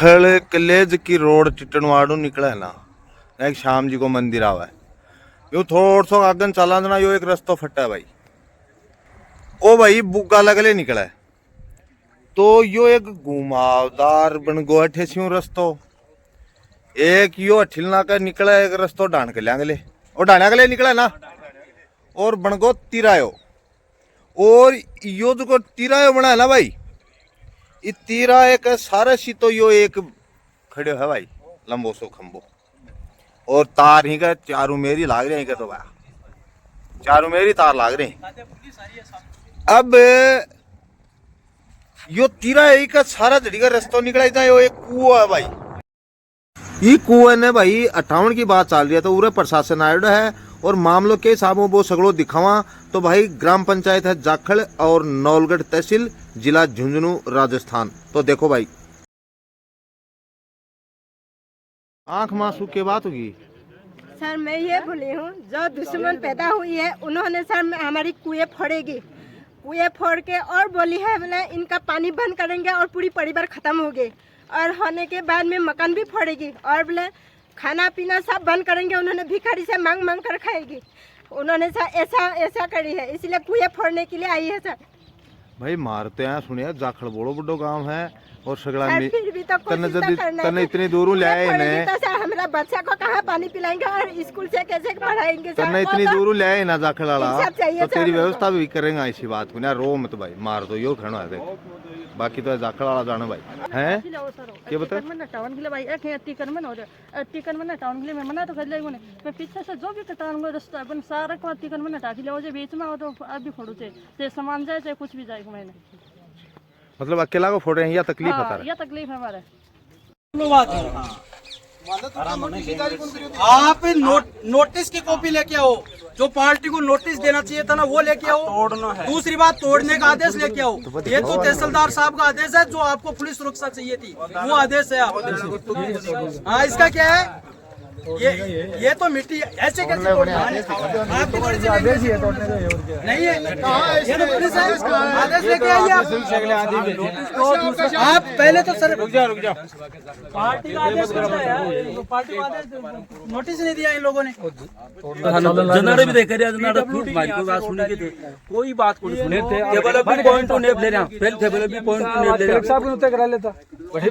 Jakhar college की road चिटनवाड़ू निकला है ना, एक श्याम जी को मंदिर आवा है। यो थोड़ा सा आगन चला ना, यो एक रास्ता फटा है भाई। ओ भाई बुग्गा लगले निकला है तो यो एक घुमावदार बन गो ठेसियों रस्तो। एक यो अठिलना का निकला एक रस्तो डाण के लियांगले और डाणा के लिए निकला है ना, और बन गो तिरायो। और यो जो तिरायो बना है ना भाई, ये तीरा एक सारा सी तो यो एक खड़े है भाई, लंबो सो खंबो, और तार ही का चारू मेरी लाग रहे हैं। तो भाई चारू मेरी तार लाग रहे हैं। अब यो तीरा एक का सारा जड़ी का रास्ता निकला था, यो एक कुआ है भाई। ये कुएं ने भाई 58 की बात चल रही है तो पूरे प्रशासन आयोड है और मामलों के हिसाब में वो सगड़ो दिखावा तो भाई ग्राम पंचायत है जाखड़ और नौलगढ़ तहसील जिला झुंझुनू राजस्थान। तो देखो भाई आंख मासूम के बात होगी। सर मैं ये बोली हूँ, जो दुश्मन पैदा हुई है उन्होंने सर हमारी कुएं फोड़ेगी, कुएं फोड़ के और बोली है बोले इनका पानी बंद करेंगे और पूरी परिवार खत्म हो गए, और होने के बाद में मकान भी फोड़ेगी और बोले खाना पीना सब बंद करेंगे। उन्होंने भिखारी से मांग मांग कर खाएगी। उन्होंने सर ऐसा करी है, इसलिए कुएं फोड़ने के लिए आई है सर। भाई मारते हैं सुनिए, जाखड़ बोलो बड़ो गांव है और सगड़ा फिर भी तो तने इतनी दूर ले आए इन्हें तो सर हमारा बच्चा को कहाँ पानी पिलाएंगे और स्कूल से कैसे पढ़ाएंगे सर। तने इतनी दूर ले आए ना जाखड़ वाला, तो तेरी सर। व्यवस्था भी करेंगे इसी बात को ना, रो मत भाई, मार दो यो खड़ा है देख। बाकी तो जाखड़ वाला जाना भाई हैं क्या बता टाउन के लिए भाई एक है कर में और टिकन में टाउन के लिए मैं मना तो कर लेगा मैं पीछे से जो भी कटाऊं में रास्ता अपन सारा को टिकन में टाकी ले जे बीच में हो तो अभी फोड़ू से सामान जाए चाहे कुछ भी जाए मैंने। मतलब अकेला को फोड़ रहे हैं या तकलीफ बता रहे? या तकलीफ है हमारे। आप नोटिस की कॉपी लेके आओ, जो पार्टी को नोटिस देना चाहिए था ना वो लेके आओ। तोड़ना है। दूसरी बात तोड़ने का आदेश लेके आओ। ये तो तहसीलदार साहब का आदेश है, जो आपको पुलिस सुरक्षा चाहिए थी वो आदेश है आप। हाँ इसका क्या है, ये तो मिट्टी ऐसे कैसे आपकी थोड़ी सी आदेश ही है तोड़ने का नहीं है, ये तो पुलिस है, आदेश लेके आइए आप पहले तो सर रुक जाओ पार्टी का आदेश पार्टी का आदेश नोटिस नहीं दिया इन लोगों ने। जनारे भी देख रहे जनारे फ्रूट मारी को बात सुनी के कोई बात को सुने थे केवल अभी पॉइंट टू नेप ले रहा पहले थे बोले भी पॉइंट टू नेप ले रहा साहब ने उत्तर करा लेता वही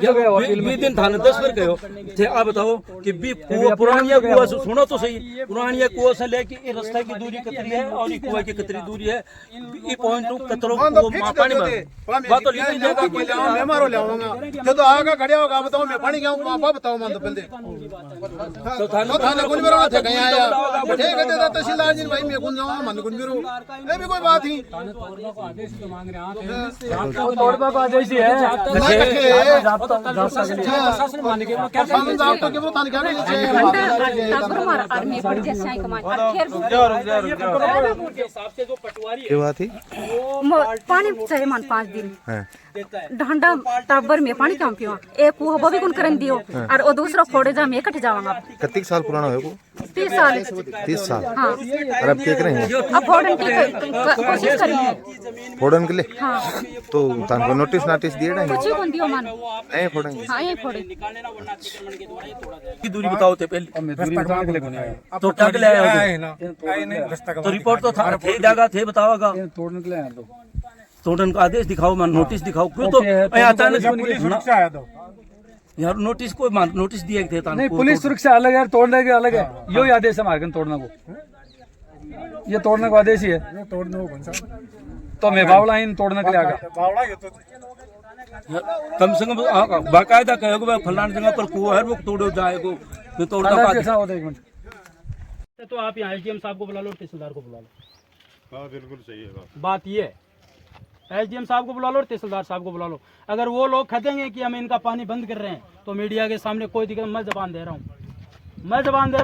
दिन थाने 10 पर गयो थे। आप बताओ कि भी पुरानिया कुआ से सुनो तो सही, पुरानिया कुआ से लेके ये रास्ता की दूरी कितनी है और ये कुआ की कितनी दूरी है, ये पॉइंट टू कतरो को पानी भर बात तो लिखी जाएगा कोई मैं मारो लाऊंगा जो तो आएगा खड़े होगा बताओ मैं पानी क्यों पापा बताओ मान तो पहले तो थाना कुछ मेरा थे कहीं आया ठीक है तो तहसीलदार जी भाई मैं कौन जाऊंगा मन कुछ मेरो ये भी कोई बात ही तोड़वा का आदेश ही है प्रशासन मान के क्या साहब तो केवल थाने क्या नहीं क्या बात है? पानी चाहिए मान 5 दिन ढंडा टब्बर में पानी क्यों पियो एक वो भी कौन करन दियो और वो दूसरा फोड़े जा मैं कट जावांगा। कितने साल पुराना है वो? 30 साल। 30 साल। हाँ। और अब क्या करें? अब फोड़न की कोशिश करेंगे। फोड़न के लिए? हाँ। तो तानको नोटिस दिए ना? कुछ कौन दियो मान? नहीं फोड़ेंगे। हाँ यही फोड़े। की दूरी बताओ थे पहले तो टग ले आए ना तो रिपोर्ट तो था थे जागा थे बताओगा तोड़ने के लिए आया तो तोड़न का आदेश दिखाओ मान नोटिस दिखाओ क्यों तो अचानक पुलिस सुरक्षा आया तो यार नोटिस कोई नोटिस दिए थे नहीं पुलिस सुरक्षा अलग है तोड़ने के अलग है यो ही आदेश है हमारे तोड़ने को ये तोड़ने का आदेश ही है तोड़ने को तो मैं बावला इन तोड़ने के लिए आगा कम से कम बाकायदा कहोगे फलाना जगह पर कुआ है वो तोड़ो जाएगो तो तोड़ना कैसा होता है एक मिनट तो आप यहाँ एसडीएम साहब को बुला लो, तहसीलदार को बुला लो। हाँ बिल्कुल सही है बात ये है एसडीएम साहब को बुला लो और तहसीलदार साहब को बुला लो। अगर वो लोग कहेंगे कि हम इनका पानी बंद कर रहे हैं तो मीडिया के सामने कोई दिक्कत, मैं जबान दे रहा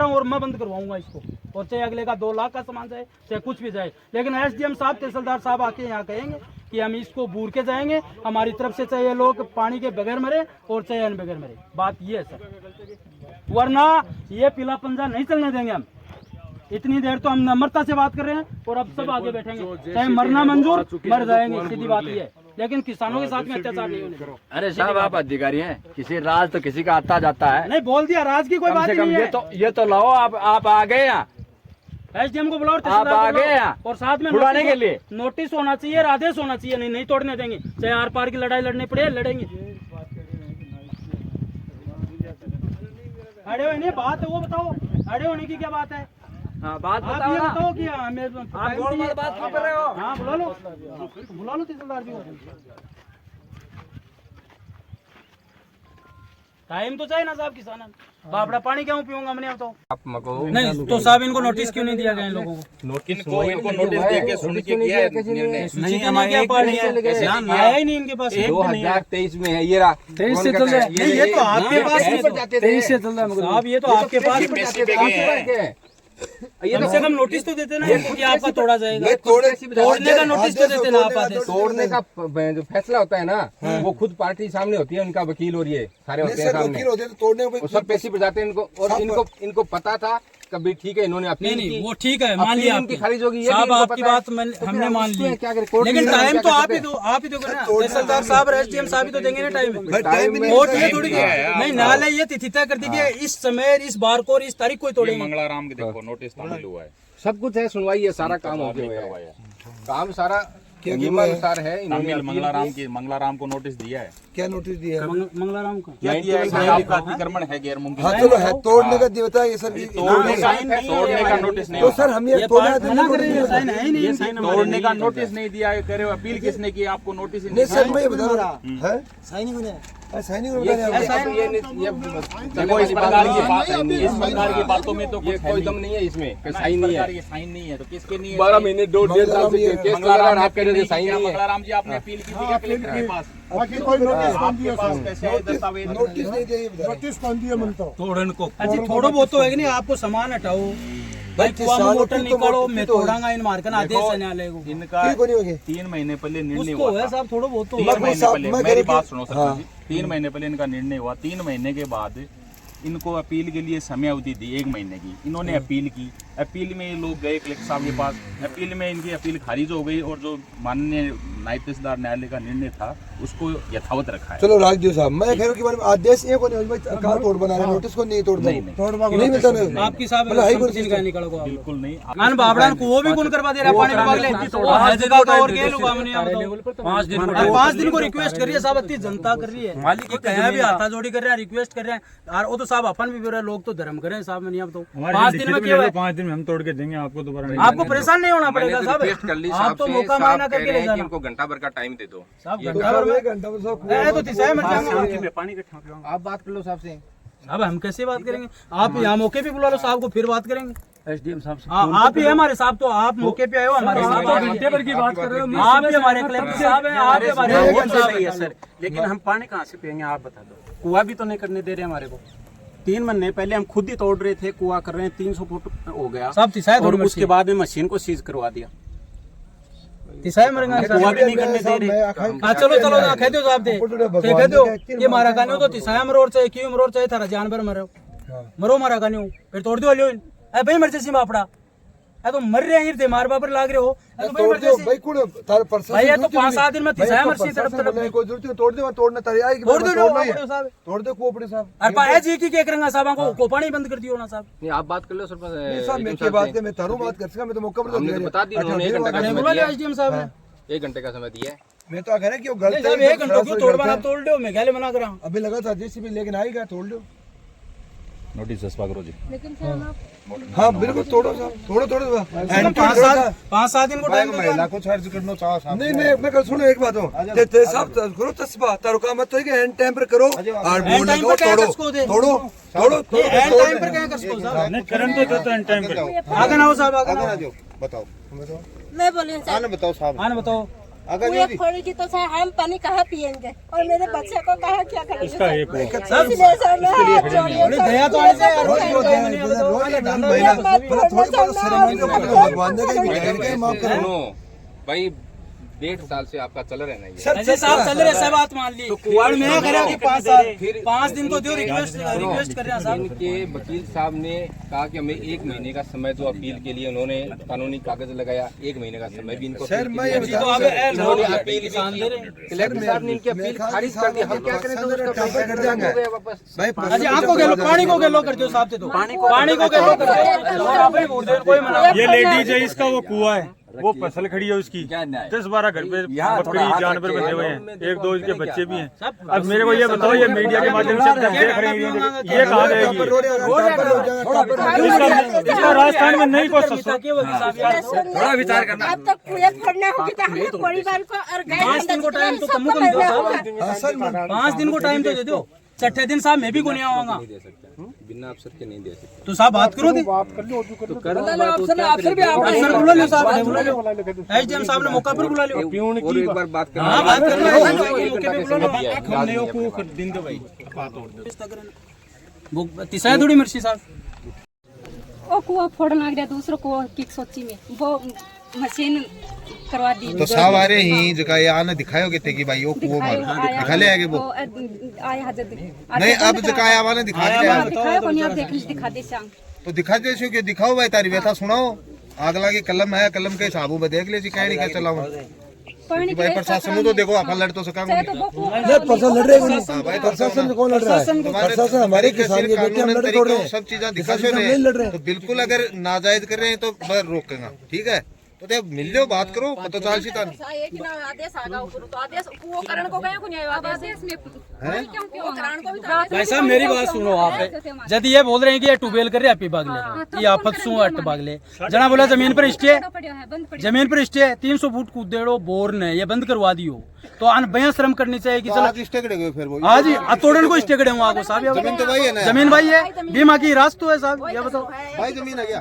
हूँ और मैं बंद करवाऊंगा इसको, और चाहे अगले का 2 लाख का सामान जाए चाहे कुछ भी जाए, लेकिन एसडीएम साहब तहसीलदार साहब आके यहाँ कहेंगे कि हम इसको बूर के जाएंगे हमारी तरफ से, चाहे लोग पानी के बगैर मरे और चाहे अन बगैर मरे। बात ये है सर, वरना ये पीला पंजा नहीं चलने देंगे हम। इतनी देर तो हम नम्रता से बात कर रहे हैं और अब सब आगे बैठेंगे, चाहे मरना मंजूर मर जाएंगे, सीधी बात ये है। लेकिन किसानों के साथ में अत्याचार नहीं होने देंगे। अरे साहब आप अधिकारी हैं, किसी राज तो किसी का आता जाता है। नहीं बोल दिया, राज की कोई बात ही नहीं है। ये तो लाओ आप आ गए यहाँ, एसडीएम को बुलाओ, आप आ गए यहाँ और साथ में छुड़ाने के लिए। नोटिस होना चाहिए, आदेश होना चाहिए, नहीं तोड़ने देंगे, चाहे आर पार की लड़ाई लड़नी पड़े लड़ेंगे। अड़े हुए नहीं बात है, वो बताओ अड़े होने की क्या बात है? हाँ बात आप बताओ ये ना। बताओ कि हमें आप गोलमाल बात क्यों कर रहे हो? हाँ बुला लो तहसीलदार जी को। टाइम तो चाहिए ना साहब किसान, बापड़ा पानी क्यों पीऊंगा मैंने बताओ। आप मको नहीं तो साहब इनको नोटिस क्यों नहीं दिया गया इन लोगों को? इनको नोटिस देके सुन के किया है निर्णय। नहीं हमारे पार्टी आया ही नहीं इनके पास। 2023 में है ये रहा, 23 से चल रहा है। नहीं, ये तो आपके पास है। 23 से चल रहा है। साहब ये तो आपके पास ये कम से कम नोटिस तो देते ना कि आपका तोड़ा जाएगा। तोड़ने का नोटिस तो देते ना आप आदेश। तोड़ने का जो फैसला होता है ना वो खुद पार्टी सामने होती है, उनका वकील और ये सारे होते हैं सामने, वो सब पेशी पर जाते हैं इनको। और इनको पता था कभी, ठीक है इन्होंने अपनी नहीं वो ठीक है, मान लिया इनकी खारिज होगी, साहब आपकी बात हमने मान ली, लेकिन टाइम तो आप ही दो ना, तहसीलदार साहब एसडीएम साहब ही तो देंगे ना टाइम। वोट ये थोड़ी नहीं, न्यायालय ये तिथि तय कर दी कि इस समय इस बार को और इस तारीख को तोड़ेंगे। मंगलाराम के देखो नोटिस तामिल हुआ है, सब कुछ है, सुनवाई है, सारा काम हो गया है, काम सारा नियमानुसार है। इन्होंने मंगलाराम को नोटिस दिया है। क्या नोटिस दिया है? मंगलाराम का क्या दिया है कि आपका अतिक्रमण है गैर मुमकिन। हाँ चलो है, तोड़ने का दिया ये सर, तोड़ने का नोटिस नहीं तो सर हम ये तोड़ा है, साइन है ही नहीं। तोड़ने का नोटिस नहीं दिया है, कह रहे हो अपील किसने की, आपको नोटिस ही नहीं नहीं। सर मैं ये बता रहा हूँ साइनिंग होने देखो इस प्रकार की बात है, इस प्रकार की बातों में तो कुछ कोई दम नहीं है इसमें, साइन नहीं है, साइन नहीं है तो किसके नहीं है? 12 महीने 1.5 साल से केस चल रहा है, आप कह रहे थे साइन नहीं है। मंगलाराम जी आपने अपील की थी क्या कलेक्टर के पास? आपके पास कैसे है दस्तावेज? नोटिस नहीं दिया, नोटिस कौन दिया मन तो तोड़न को अच्छा थोड़ा बहुत तो है कि नहीं, आपको सामान हटाओ भाई, मोटर निकालो, मैं तोड़ांगा इन मार्कन आदेश है न्यायालय को। इनका 3 महीने पहले निर्णय उसको हुआ है था। साहब, थोड़ा बहुत तो 3 महीने पहले मेरी बात सुनो सर जी, 3 महीने पहले इनका निर्णय हुआ। 3 महीने के बाद इनको अपील के लिए समय अवधि दी 1 महीने की। इन्होंने अपील की, अपील में ये लोग गए कलेक्टर साहब के पास, अपील में इनकी अपील खारिज हो गई और जो माननीय नायब तहसीलदार न्यायालय का निर्णय था उसको यथावत रखा है। चलो राजदेव साहब, मैं कह रहा हूँ कि आदेश ये को नहीं कार तोड़ बना रहे, नोटिस को नहीं तोड़ नहीं मिलता नहीं आपकी साहब निकलो बिल्कुल नहीं। मान बाबड़ा को वो भी कौन करवा दे रहा पानी पागले हर जगह का और के लोग हमने 5 दिन को रिक्वेस्ट कर रही है साहब, इतनी जनता कर रही है, मालिक को कहीं भी हाथा जोड़ी कर रहे हैं, रिक्वेस्ट कर रहे हैं। और वो तो साहब अपन भी रहे, लोग तो धर्म करें साहब, नहीं अब तो 5 दिन में क्या 5 दिन में हम तोड़ के देंगे आपको, दोबारा आपको परेशान नहीं होना पड़ेगा साहब। आप तो मौका मायना करके ले जाना, इनको घंटा भर का टाइम दे दो साहब घंटा भर तो तिसाए मर जाएंगे। आप बात कर लो साहब से। अब हम कैसे बात करेंगे? आप यहाँ मौके पे बुला लो साहब को, फिर बात करेंगे। एसडीएम साहब से आप ही है हमारे साहब, तो आप मौके पे आए हो हमारे साथ, घंटे भर की बात कर रहे हो। आप ही हमारे कलेक्टर साहब हैं, आप ही हमारे एसडीएम साहब हैं। सर लेकिन हम पानी कहाँ से पियेंगे आप बता दो, कुआं भी तो नहीं करने दे रहे हमारे को। 3 महीने पहले हम खुद ही तोड़ रहे थे, कुआं कर रहे हैं, 300 फुट हो गया साहब तिसाए, और उसके बाद में मशीन को सीज करवा दिया, तिसाए मरेंगे कुआं भी नहीं करने दे रहे। हाँ चलो चलो कह दो साहब दे कह दो, ये मारा का नहीं तो तिसाया मरो चाहे क्यों मरो चाहे थारा जानवर मरो मरो मारा का नहीं फिर तोड़ दो लियो भाई इमरजेंसी में आपड़ा तो मर रहे हैं थे मार बापर लाग रहे हो भाई कुड़ तार परसेंट भाई ये तो 5-7 दिन में तिसाया मरसी तरफ तरफ कोई जरूरत नहीं, तोड़ दे, तोड़ना तारी आएगी, तोड़ दो साहब, तोड़ दे कोपड़े साहब। अरे पाए जी की क्या करेंगे साहब, को पानी बंद कर दियो ना साहब। नहीं आप बात कर लो सरपंच साहब मैं की बात है, मैं तारू बात कर सका, मैं तो मौका हमने बता दी, उन्होंने 1 घंटे का समय बुला दिया, लिया एसडीएम साहब ने 1 घंटे का समय दिया है। मैं तो कह रहा कि वो गलत साहब 1 घंटे क्यों तोड़वाना, तोड़ दो, मैं कहले मना कर रहा हूं। अभी लगा था जेसीबी लेकिन आएगा, तोड़ दो, नोटिस जसपा करो जी। हाँ बिल्कुल तोड़ो साहब, तोड़ो 5-7 दिन को टाइम महिला को चार्ज करना चाहो साहब। नहीं मैं कल सुनो एक बात हो, ते साहब करो तस्बा तारो का मत है कि एंड टाइम पर करो और बोल लगो, तोड़ो एंड टाइम पर क्या कर सको साहब, नहीं करंट तो देता है टाइम पे। आगे ना हो साहब, आगे ना जो बताओ, मैं बोली सर, आने बताओ साहब, आने बताओ। कुएं फोड़ेगी तो सर हम पानी कहाँ पियेंगे और मेरे बच्चे को कहाँ क्या करेंगे? इसका एक वो इसलिए सर मैं हाथ जोड़ी हूं, थोड़ी दया तो आने से यार, रोज भगवान थोड़ा सा सेरेमनी को भगवान ने कहीं माफ करो। सुनो भाई 1.5 साल से आपका चल रहा है ना ये। ऐसे साहब चल रहे सब बात मान ली और मैं कह रहा कि 5 साल 5 दिन तो दो रिक्वेस्ट कर रहे हैं साहब। इनके वकील साहब ने कहा कि हमें 1 महीने का समय दो अपील के लिए, उन्होंने कानूनी कागज लगाया, 1 महीने का समय भी इनको सर मैं ये कलेक्टर साहब ने इनकी अपील खारिज कर दी। हम क्या करें तो वापस आंखों के लो पानी को गेलो कर दो साहब, तो पानी को गेलो कर दो, कोई मना। ये लेडीज है, इसका वो कुआं है, वो फसल खड़ी है उसकी, 10-12 घर पे बकरी जानवर बंधे हुए हैं, 1-2 इसके बच्चे भी हैं। अब मेरे को ये बताओ, ये मीडिया के माध्यम से देख रहे हैं, ये कहाँ जाएगी? इसका राजस्थान में नहीं पहुँच सकता। थोड़ा विचार करना। अब तक कुएं फोड़ना होगी तो हमें परिवार को और गाय 5 दिन को टाइम तो कम से कम दो साहब, 5 दिन को टाइम तो दे दो। छठे दिन साहब मैं भी को नहीं आऊंगा, बिना अफसर के नहीं दे सकते। तो साहब बात करो, अफसर भी अफसर बुला लो साहब, बुला लो एसडीएम साहब ने मौका पर बुला लो। और एक बार बात करना दिन दो भाई तिसाया थोड़ी मर्सी साहब। ओ कुआं फोड़ना गया दूसरा कुआं की सोची में वो मशीन करवा दी। तो साहब आ रहे ही जगह आने दिखायो कि कि भाई वो कुओं मार दिखा ले आगे वो आया हजर नहीं, अब जगह आया वाले दिखा दे, दिखाया को नहीं, आप देख दिखा दे शाम तो दिखा दे कि दिखाओ भाई, तारी व्यथा सुनाओ। अगला की कलम है, कलम के हिसाब में देख ले जी कह नहीं क्या चलाऊं भाई। प्रशासन तो देखो आप लड़ तो सका प्रशासन लड़ रहे हैं, प्रशासन कौन लड़ रहा है? प्रशासन हमारे किसान के बेटे हम लड़ रहे हैं, सब चीजें दिखा नहीं लड़ रहे हैं। तो बिल्कुल अगर नाजायज कर रहे हैं तो रोकेगा, ठीक है? तो मिल जाओ, बात करो, पता चल सी तानी। भाई साहब मेरी बात सुनो, आप यदि ये बोल रहे हैं कि ये ट्यूबवेल कर रहे हैं बागले, ये आफत सु अट बागले जना बोला जमीन पर स्टे, जमीन पर स्टे 300 फुट कूदेड़ो बोर ने ये बंद करवा दियो, तो अन बया श्रम करनी चाहिए कि चलो स्टे करेंगे फिर वो आज ही तोड़न को स्टे करे वहाँ को साहब। जमीन तो भाई है ना, जमीन भाई है, बीमा की रास्त है साहब, ये बताओ भाई जमीन है क्या?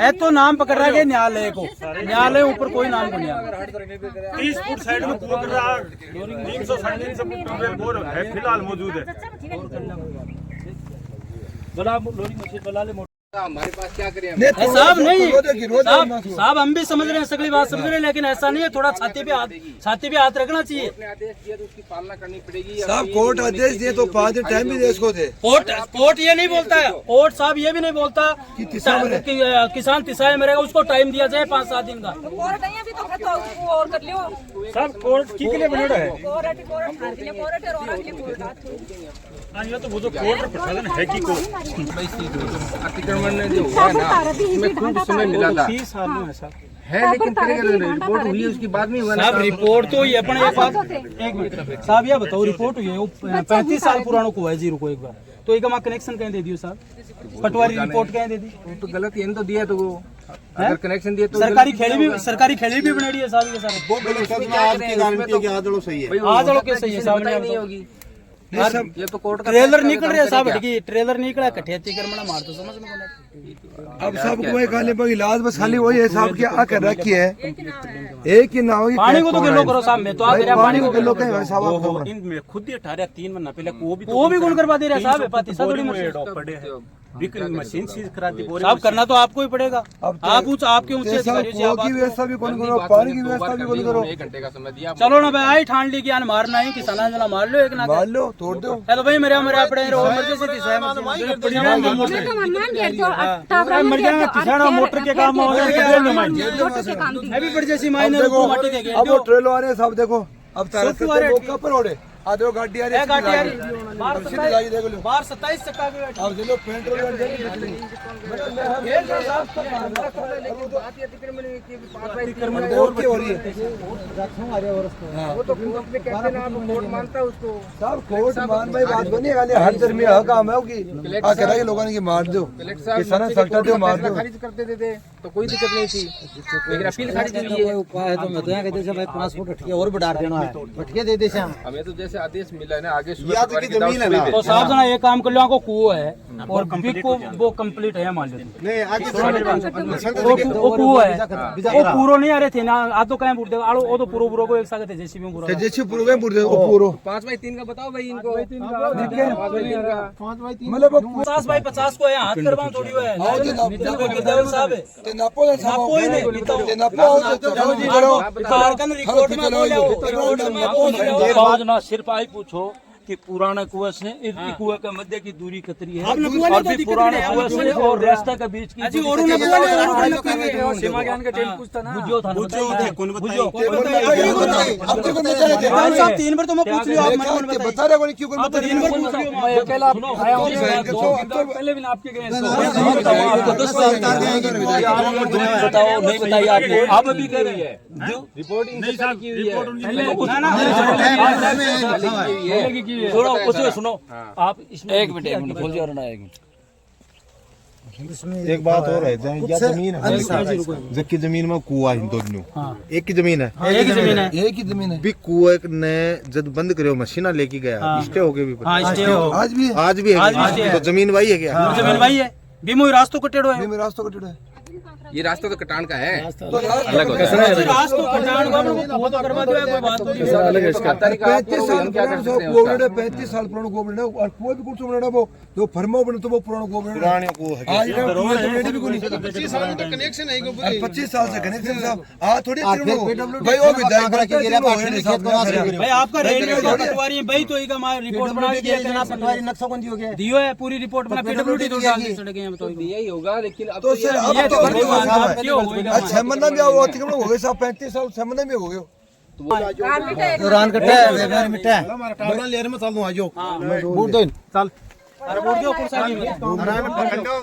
है तो नाम पकड़ रहा है न्यायालय को, न्यायालय ऊपर कोई नाम को नहीं आ 30 फुट साइड में कुआं कर रहा है, 300-350 फुट ट्यूबवेल बोर है फिलहाल मौजूद है। हमारे पास क्या करें? साहब नहीं साहब हम भी समझ रहे हैं, सगली बात समझ रहे हैं, लेकिन ऐसा नहीं है, थोड़ा छाती पे हाथ रखना चाहिए। आदेश दिया तो उसकी पालना करनी पड़ेगी। साहब कोर्ट आदेश दिए तो 5 दिन टाइम भी दे इसको दे। कोर्ट ये नहीं बोलता है, कोर्ट साहब ये भी नहीं बोलता कि किसान तिसाए मरेगा, उसको टाइम दिया जाए 5-7 दिन का। सब कोर्ट की के लिए बना है, ये तो वो जो कोर्ट प्रशासन है कि को अतिक्रमण जो हुआ है ना, इसमें खूब समय मिला था है, लेकिन रिपोर्ट हुई उसकी बाद में हुआ ना साहब। रिपोर्ट तो ये अपने एक मिनट साहब ये बताओ, रिपोर्ट हुई है 35 साल पुराना कुआ है जी, रुको एक बार, तो एक कनेक्शन कहीं दे दियो साहब, पटवारी रिपोर्ट कहीं दे दी तो गलत ये तो दिया, तो वो अगर कनेक्शन दिए तो सरकारी खेड़ी भी बना है साहब। ये सारे आपकी गारंटी है, आज सही है, आज के सही है साहब, नहीं होगी ये तो कोर्ट का ट्रेलर निकल रहा है साहब, ट्रेलर निकला कठे अतिक्रमण मार तो समझ में नहीं। अब सबको वही खाली पर इलाज बस खाली वही है साहब की आ कर रखी है, एक ही ना होगी। पानी को तो किलो करो साहब, मैं तो आ गया पानी को किलो कहीं भाई साहब आप इनमें खुद ही 18-3 महीना पहले वो भी गुण करवा दे रहे साहब, मशीन सीज कराती साहब, करना तो आपको ही पड़ेगा। आप आपके ऊंचे अधिकारियों से की व्यवस्था भी कौन करो, पानी की व्यवस्था भी कौन करो। 1 घंटे का समय दिया। चलो ना भाई, आई ठान ली कि आन मारना है, किसाना जना मार लो, एक ना मार लो, तोड़ दो। चलो भाई मेरे अपने इमरजेंसी तिसाया मर जाएगा, तिसाना मोटर के काम में अभी बड़ जैसी मायने माटी के अब वो ट्रेलो आ रहे हैं साहब, देखो अब मौका पर ओढ़े आधे गाड़ी आ रही है, गाड़ी आ रही बाहर 27 चक्का भी अब देखो पेट्रोल कोर्ट मान भाई बात बनी हर धर्मी हक काम है कि लोगों ने मार दो, किसान सल्टा दो, मार दो, खारिज करते थे तो कोई दिक्कत नहीं थी, लेकिन अपील खारिज की है। उपाय है तो मैं तो यहाँ कहते भाई 5 फुट हटके और बढ़ा देना है, हटके दे दे हमें तो जैसे आदेश मिला है ना, आगे जमीन है ना, तो साहब जना एक काम कर लो, कुआं है और वो कंप्लीट है मान लो वो कुआ है वो पूरो नहीं आ रहे थे ना आ तो कहीं बुढ़ आलो वो तो पूरो को एक साथ थे जेसीबी में पूरा जैसे पूरो गए पूरे वो पूरो 5x3 का बताओ भाई इनको मतलब 50x50 को है हाथ करवा थोड़ी है साहब ते नापो ही नहीं ते नापो तो चलो जी करो कारकन रिकॉर्ड में बोले रिकॉर्ड में आवाज ना सिर्फ आई पूछो कि पुराने कुएं से इस कुएं के मध्य की दूरी कितनी है और भी पुराने कुएं से और रास्ता के बीच की सीमा ज्ञान का टेल पूछता ना बुझो था आप साहब 3 बार तो मैं पूछ लिया आप मन बता रहे हो क्यों कोई बता तीन बार पूछ लिया मैं अकेला आया हूं पहले भी आपके गए आपको 10 साल बताओ नहीं बताइए आपको आप भी कह रही है रिपोर्टिंग की हुई है थोड़ा उसमें सुनो आप इसमें एक मिनट खोल दिया ना एक बात और है या जमीन है जबकि जमीन में कुआ है दोनों एक की जमीन है एक ही जमीन है भी कुएं ने जब बंद करो मशीना लेके गया स्टे हो गए भी आज भी है तो जमीन वही है क्या जमीन भाई है बीमो रास्तों कटेड़ो है रास्ता कटेड़ो है ये रास्ता तो कटान का है अलग होता है रास्ता कटान का वो तो करवा दो कोई बात नहीं अलग है इसका 35 साल पुराना 35 साल पुराना गोबड़ है और कोई भी कुछ बना वो जो फर्मो बने तो वो पुराना गोबड़ पुराने को है आज भी कोई 25 साल का कनेक्शन है 25 साल से कनेक्शन साहब आ थोड़ी भाई वो विधायक भाई आपका रेलवे का पटवारी है भाई तो एक हमारा रिपोर्ट बना के दिया जनाब पटवारी नक्शा कौन दियोगे दियो है पूरी रिपोर्ट बना पीडब्ल्यूडी तो डाल दी सड़कें बताओ यही होगा लेकिन अब तो सर अब तो अच्छा महीना में आओ हो गए साहब 35 साल 6 महीने में हो गए दुरान कट्टा है वेगर मिटा है दुरान लेर में चल दूं आजो बूट दो चल अरे बोल दियो कुर्सा की आराम में पकड़ो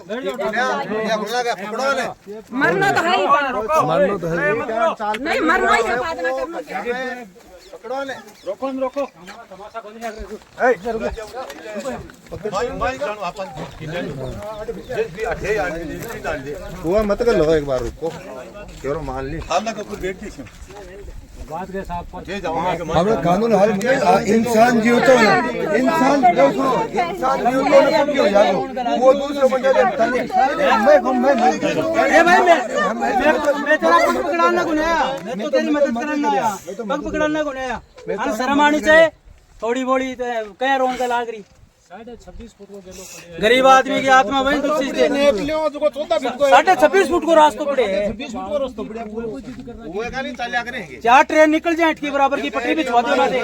या बोला का पकड़ो ने मरना तो है ही मारना तो है नहीं मरना ही है बात ना करना पकड़ो ने रोको तमाशा कोनी आ भाई जानो अपन भी अठे डाल दे हुआ मत कर लो एक बार रुको केरो मान ली हां का कोई बैठ के बात के साथ जे जाऊंगा हमारा कानून हाल इंसान जीव तो इंसान सुनो इंसान जीव तो सब हो जाएगा वो दूसरे बंदे ए भाई मैं तेरा पग पकड़ाना को नया मैं तो तेरी मदद करना आया पग पकड़ाना को नया अन शर्म आनी चाहिए थोड़ी बोड़ी कह रोन का लाग रही 26.5 फुट को गेलो पड़े गरीब आदमी की आत्मा वही दुख चीज नेप लियो जो 14 फुट को 26.5 फुट को रास्ता पड़े 26 फुट को रास्ता पड़े वो का नहीं चल करेंगे 4 ट्रेन निकल जाए की बराबर की पटरी भी छुआ दो ना दे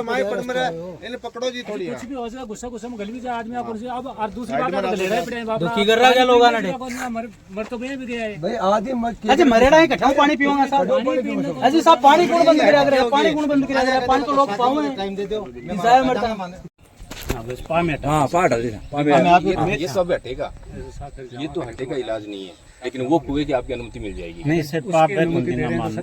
माई पड़ मरे इन्हें पकड़ो जी थोड़ी कुछ भी हो जाए गुस्सा में गली भी जाए आदमी आप अब और दूसरी बात ले रहे पड़े बाप दुखी कर रहा क्या लोग ना मर तो भी गया है भाई आदि मत अच्छा मरेड़ा है इकट्ठा पानी पीऊंगा साहब अजी साहब पानी कौन बंद करा रहे पानी कौन बंद करा रहे पानी तो लोग पाओ टाइम दे दो हाँ पाठ ये सब हटेगा ये तो हटेगा इलाज नहीं है लेकिन वो कुएं की आपकी अनुमति मिल जाएगी नहीं सर पाप है मंदिर ना मान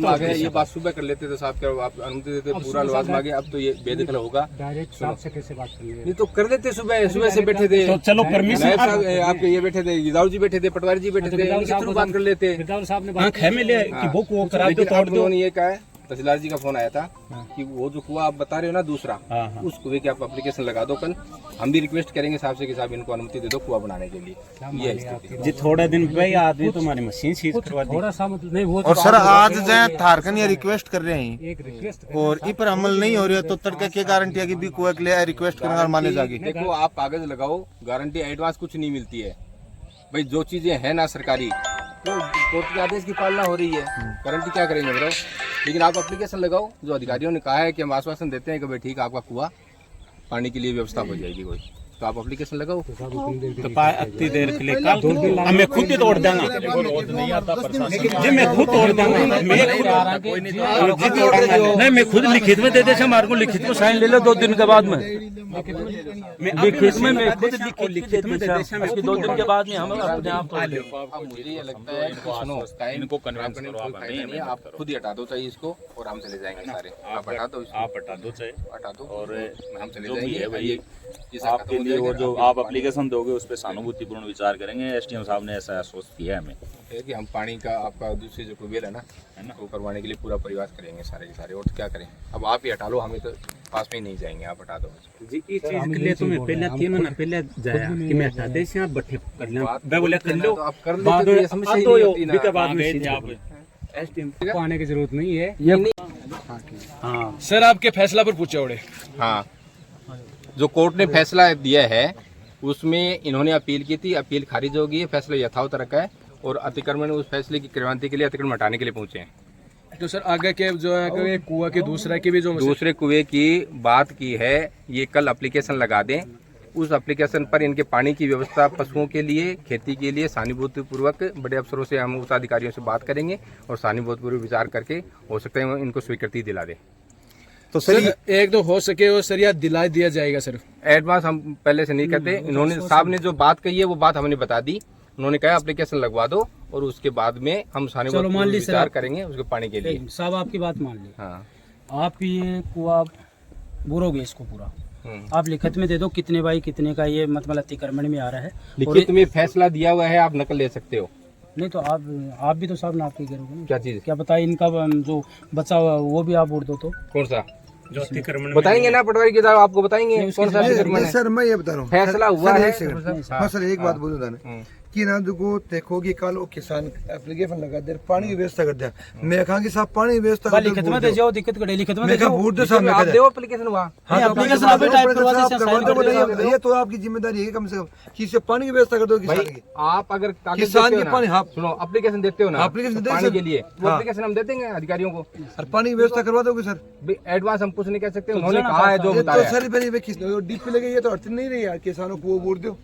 बेरा ये बात सुबह कर लेते थे साहब क्या आप अनुमति देते पूरा लवाज मांगे अब तो ये बेदखल होगा कैसे बात कर नहीं तो कर लेते सुबह से बैठे थे तो चलो परमिशन आपके ये बैठे थे गिदाऊ जी बैठे थे पटवारी जी बैठे थे इनके थ्रू बात कर लेते साहब ने बात है मिले कि वो कुआं करा दो तोड़ दो ये कहा है तहसीलदार जी का फोन आया था कि वो जो कुआ आप बता रहे हो ना दूसरा उस कुएं की आप एप्लीकेशन लगा दो कल हम भी रिक्वेस्ट करेंगे साहब से कि साहब इनको अनुमति दे दो कुआ बनाने के लिए ये जी थोड़ा दिन भाई आदमी तुम्हारी मशीन सीज करवा दी थोड़ा सा मतलब नहीं वो और सर आज जो थारकन ये रिक्वेस्ट कर रहे हैं और इस पर अमल नहीं हो रही है तो तड़के की गारंटी है कि भी कुएं के लिए रिक्वेस्ट करना माने जाएगी देखो आप कागज लगाओ गारंटी एडवांस कुछ नहीं मिलती है भाई जो चीजें है ना सरकारी तो कोर्ट के आदेश की पालना हो रही है गारंटी क्या करेंगे बताओ लेकिन आप एप्लीकेशन लगाओ जो अधिकारियों ने कहा है कि हम आश्वासन देते हैं कि भाई ठीक है आपका कुआं पानी के लिए व्यवस्था हो जाएगी कोई तो आप एप्लीकेशन लगाओ तो इतनी देर के लिए कल मैं खुद ही तोड़ दूंगा जी मैं खुद तोड़ दूंगा नहीं मैं खुद लिखित में दे दे हमारे को लिखित में साइन ले लो 2 दिन के बाद में लिखित में मैं खुद लिखित में उसके 2 दिन के बाद में हम अपने आप मुझे ये लगता है कि सुनो इनको कन्फर्म करने में कोई फायदा नहीं है आप खुद ही हटा दो चाहिए इसको और हम चले जाएंगे सारे आप हटा दो चाहिए हटा दो और हम चले जाएंगे आपके लिए वो जो आप एप्लीकेशन दोगे उस पर सहानुभूतिपूर्ण विचार करेंगे एसडीएम साहब ने ऐसा आश्वस्त किया है हमें है कि हम पानी का आपका दूसरी जो ट्यूबवेल है ना वो करवाने के लिए पूरा प्रयास करेंगे सारे के सारे। और तो क्या करें, अब आप ही हटा लो, हमें तो पास में ही नहीं जाएंगे, आप हटा दो जी। इस चीज के लिए तो मैं पहले 3 महीना पहले जाया कि मैं हटा दे से बट्ठे कर ले, मैं बोले कर लो, आप कर लेते तो ये समस्या ही नहीं होती ना। बाद में आप एसटीएम को आने की जरूरत नहीं है ये हाँ सर आपके फैसला पर पूछे उड़े। हाँ, जो कोर्ट ने फैसला दिया है उसमें इन्होंने अपील की थी, अपील खारिज हो गई है, फैसला यथावत रखा है और अतिक्रमण उस फैसले की क्रांति के लिए अतिक्रमण हटाने के लिए पहुंचे हैं। तो सर आगे के जो है कुआं के दूसरे कुएं की बात की है, ये कल एप्लीकेशन लगा दें, उस एप्लीकेशन पर इनके पानी की व्यवस्था पशुओं के लिए, खेती के लिए सहानुभूति पूर्वक बड़े अफसरों से हम उच्च अधिकारियों से बात करेंगे और सहानुभूति पूर्वक विचार करके हो सकता है इनको स्वीकृति दिला दें। तो सर एक तो हो सके वो सर या दिला दिया जाएगा सर, एडवांस हम पहले से नहीं कहते। इन्होंने साहब ने जो बात कही है वो बात हमने बता दी, उन्होंने कहा एप्लीकेशन लगवा दो और उसके बाद में हम सहानुभूति विचार करेंगे उसके पानी के लिए। साहब आपकी बात मान ली, हाँ आप ये कुआ बुरोगे इसको पूरा, आप लिखित में दे दो कितने बाई कितने का ये मतलब अतिक्रमण में आ रहा है, लिखित में फैसला दिया हुआ है, आप नकल ले सकते हो। नहीं तो आप भी तो साहब नाप के करोगे क्या चीज, क्या बताइए इनका जो बचा हुआ वो भी आप उड़ दो तो कौन सा जो अतिक्रमण बताएंगे ना, पटवारी की तरह आपको बताएंगे कौन सा अतिक्रमण है। सर मैं ये बता रहा हूँ, फैसला हुआ है सर एक बात बोलूँ ना कि ना देखो देखो कि कल वो किसान एप्लीकेशन लगा दे, पानी की व्यवस्था कर दिया, मैं कहा कि साहब पानी की व्यवस्था कर लिखित में दे जाओ, दिक्कत करे लिखित में दे जाओ, वोट दो साहब, आप दो एप्लीकेशन हुआ, हाँ एप्लीकेशन आप टाइप करवा दे, ये तो आपकी जिम्मेदारी है कम से कम कि इससे पानी की व्यवस्था कर दो किसान की। आप अगर किसान के पानी, हाँ सुनो एप्लीकेशन देते हो ना, एप्लीकेशन पानी के लिए वो एप्लीकेशन हम दे देंगे अधिकारियों को और पानी की व्यवस्था करवा दोगे सर। एडवांस हम कुछ नहीं कह सकते, उन्होंने कहा है जो बताया। तो सर पहले डीपी लगे, ये तो अड़चन नहीं रही यार, किसानों को वोट दो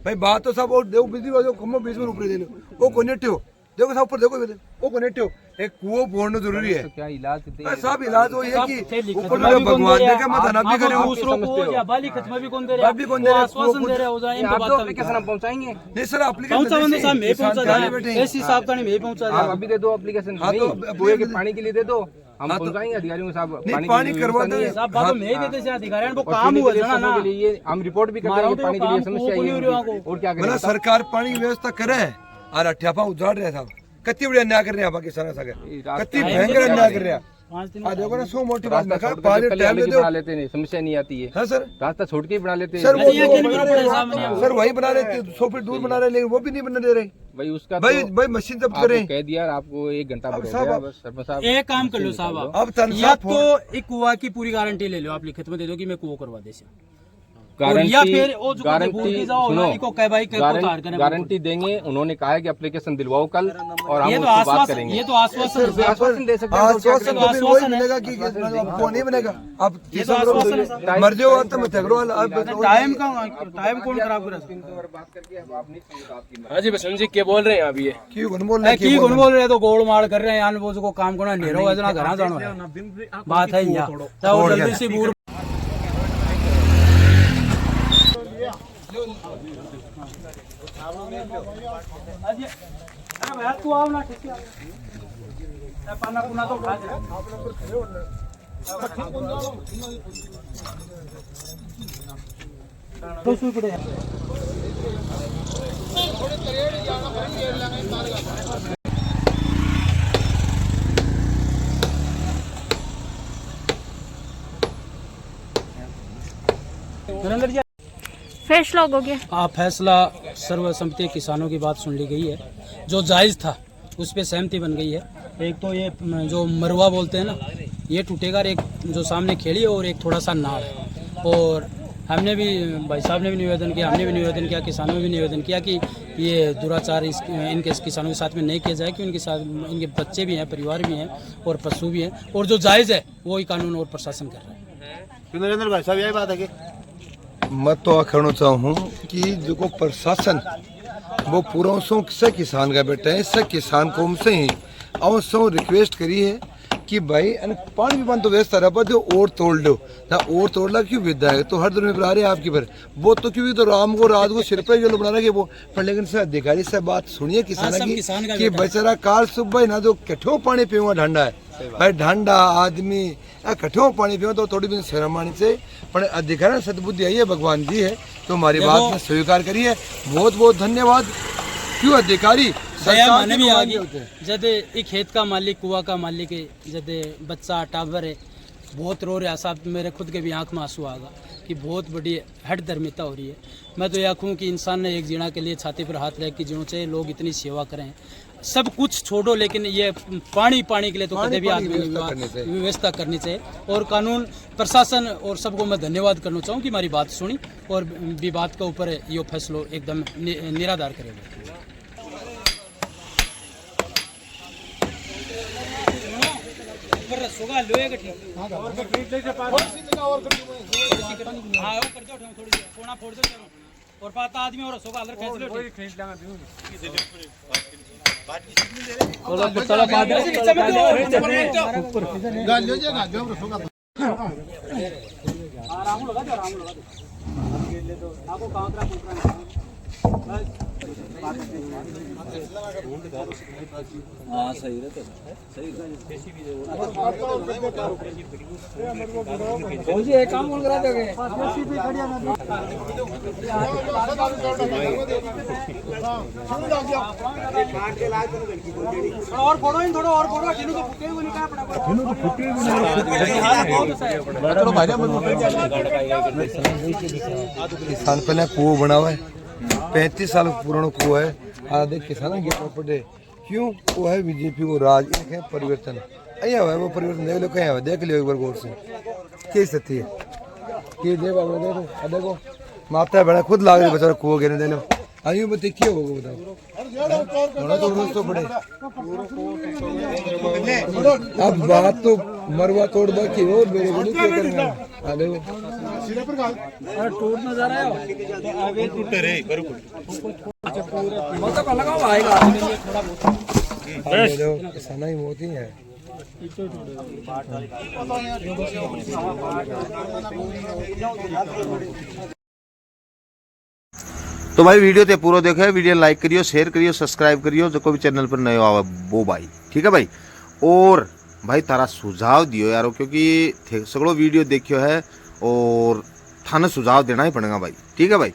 भाई, बात तो सब और देखो बिजली वालों को बीच में ऊपर दे लो, वो कनेक्ट हो देखो सब ऊपर देखो वो कनेक्ट हो, एक कुओं बोड़ना जरूरी है। क्या इलाज सब इलाज वो ये कि ऊपर भगवान दे के मत हना भी करे हो, दूसरों को या बाली खत्म भी कौन दे रहा है, भी कौन दे रहा है, आश्वासन दे रहा है, हो जाए इनको बात एप्लीकेशन हम पहुंचाएंगे। नहीं सर पहुंचा बंदे साहब मैं पहुंचा दे, ऐसी हिसाब का नहीं मैं पहुंचा दे, आप अभी दे दो एप्लीकेशन, कुएं के पानी के लिए दे दो, हम पहुंचाएंगे अधिकारियों को साहब, पानी करवा दो साहब बाबा मैं ही देते से अधिकारियों को काम हुआ है ना, हम रिपोर्ट भी करते हैं पानी के लिए समस्या है और क्या करें। सरकार पानी की व्यवस्था करे और अठ्यापा उजाड़ रहे साहब, कत्ती बड़े अन्याय कर रहे हैं किसानों से, कत्ती भयंकर अन्याय कर रहे हैं। देखो ना सो मोटी बात बना लेते नहीं, समस्या नहीं आती है। हाँ सर रास्ता छोड़ के ही बना लेते हैं सर, सर वही बना रहे, 100 फीट दूर बना रहे, लेकिन वो भी नहीं बनने दे रहे भाई। उसका भाई मशीन जब्त करें, कह दिया आपको 1 घंटा साहब। एक काम कर लो साहब, अब या तो एक कुआ की पूरी गारंटी ले लो, आप लिखित में दे दो कि मैं कुआ करवा दे, या फिर वो जो गारंटी देंगे। उन्होंने कहा है कि एप्लीकेशन दिलवाओ कल और हम ये तो उसको बात आश्वासन, करेंगे। ये तो आश्वासन दे सकते हैं, आश्वासन तो फिर वही मिलेगा कि आपको नहीं बनेगा। आप मर जाओ तो मत करो, टाइम कौन खराब कर। हाँ जी बसंत जी क्या बोल रहे हैं आप, ये क्यों बोल रहे की कौन बोल रहे हैं, तो गोल मार कर रहे हैं, वो को काम करना नहीं रहो, इतना घर जाना बात है जल्दी से बूढ़ अरे भैया तू आओ ना, ठीक है पाना पुना तो उठा दे। तो सुई पड़े नरेंद्र जी फैसला हो गया। हाँ फैसला सर्वसम्मति किसानों की बात सुन ली गई है, जो जायज़ था उस पर सहमति बन गई है। एक तो ये जो मरवा बोलते हैं ना, ये टूटेगा, एक जो सामने खेड़ी है और एक थोड़ा सा नाड़ है। और हमने भी, भाई साहब ने भी निवेदन किया, हमने भी निवेदन किया, किसानों ने भी निवेदन किया कि ये दुराचार इनके किसानों के साथ में नहीं किया जाए, कि उनके साथ इनके बच्चे भी हैं, परिवार भी हैं और पशु भी हैं, और जो जायज़ है वो ही कानून और प्रशासन कर रहा है। नरेंद्र भाई साहब यही बात है कि मैं तो कहना चाहूँ कि जो प्रशासन वो पूरा से किसान का बेटा है, इससे किसान को हमसे ही अवश्य रिक्वेस्ट करी है कि भाई पानी भी बंद तो व्यवस्था रहा जो और तोड़ लो ना, और तोड़ना क्यों विद्या है, तो हर दिन में बुला रहे हैं आपकी पर वो तो क्योंकि तो राम को रात को सिर पे जो बना रहे वो, पर लेकिन से अधिकारी से बात सुनिए किसान की कि बेचारा काल सुबह ना जो कठो पानी पीऊंगा ठंडा है भाई, ठंडा आदमी कठो पानी पियो तो थोड़ी भी शर्मानी से, पर अधिकारी सद्बुद्धि आई है भगवान जी है, तो हमारी बात में स्वीकार करिए। बहुत बहुत धन्यवाद। क्यों अधिकारी दया माने भी आ गई जद एक खेत का मालिक कुआ का मालिक है, जद बच्चा टाबर है बहुत रो रहा साहब, मेरे खुद के भी आंख में आंसू आ गया कि बहुत बड़ी हट धर्मिता हो रही है। मैं तो यह कहूँ कि इंसान ने एक जीना के लिए छाती पर हाथ रख के जीना चाहिए, लोग इतनी सेवा करें, सब कुछ छोड़ो लेकिन ये पानी के लिए तो कभी भी आदमी व्यवस्था करनी चाहिए। और कानून प्रशासन और सबको मैं धन्यवाद करना चाहूँ कि हमारी बात सुनी और विवाद के ऊपर ये फैसलो एकदम निराधार करेगा। और पाता आदमी और सोगा अंदर खींच लो हाँ सही रहता सही काम बोल रहा था और फोड़ो इन थोड़ा और फोड़ो जिन्हों को फुटे हुए निकाल किसान पहले कुओं बना हुआ है, 35 साल पुराना कुआ है। आधे किसान के प्रॉपर्टी क्यों वो है बीजेपी को राज एक है परिवर्तन अया हुआ है, वो परिवर्तन देख लो कहीं हुआ, देख लियो एक बार गौर से क्या स्थिति है कि देखो माता बड़ा खुद लाग रही बेचारा कुआ गिरने दे लो आयु में क्या होगा बताओ तो रोज तो बड़े अब बात तो मरवा तोड़ बाकी और मेरे को क्या करेंगे हेलो टूट नजर आया आगे टूटे रे मतलब लगाओ आएगा थोड़ा बहुत किसान ही मोती है। तो भाई वीडियो ते पूरा देखो है, वीडियो लाइक करियो, शेयर करियो, सब्सक्राइब करियो, जो कोई भी चैनल पर नए आवे वो भाई, ठीक है भाई। और भाई तारा सुझाव दियो यारो, क्योंकि सगड़ो वीडियो देखियो है और थाने सुझाव देना ही पड़ेगा भाई, ठीक है भाई।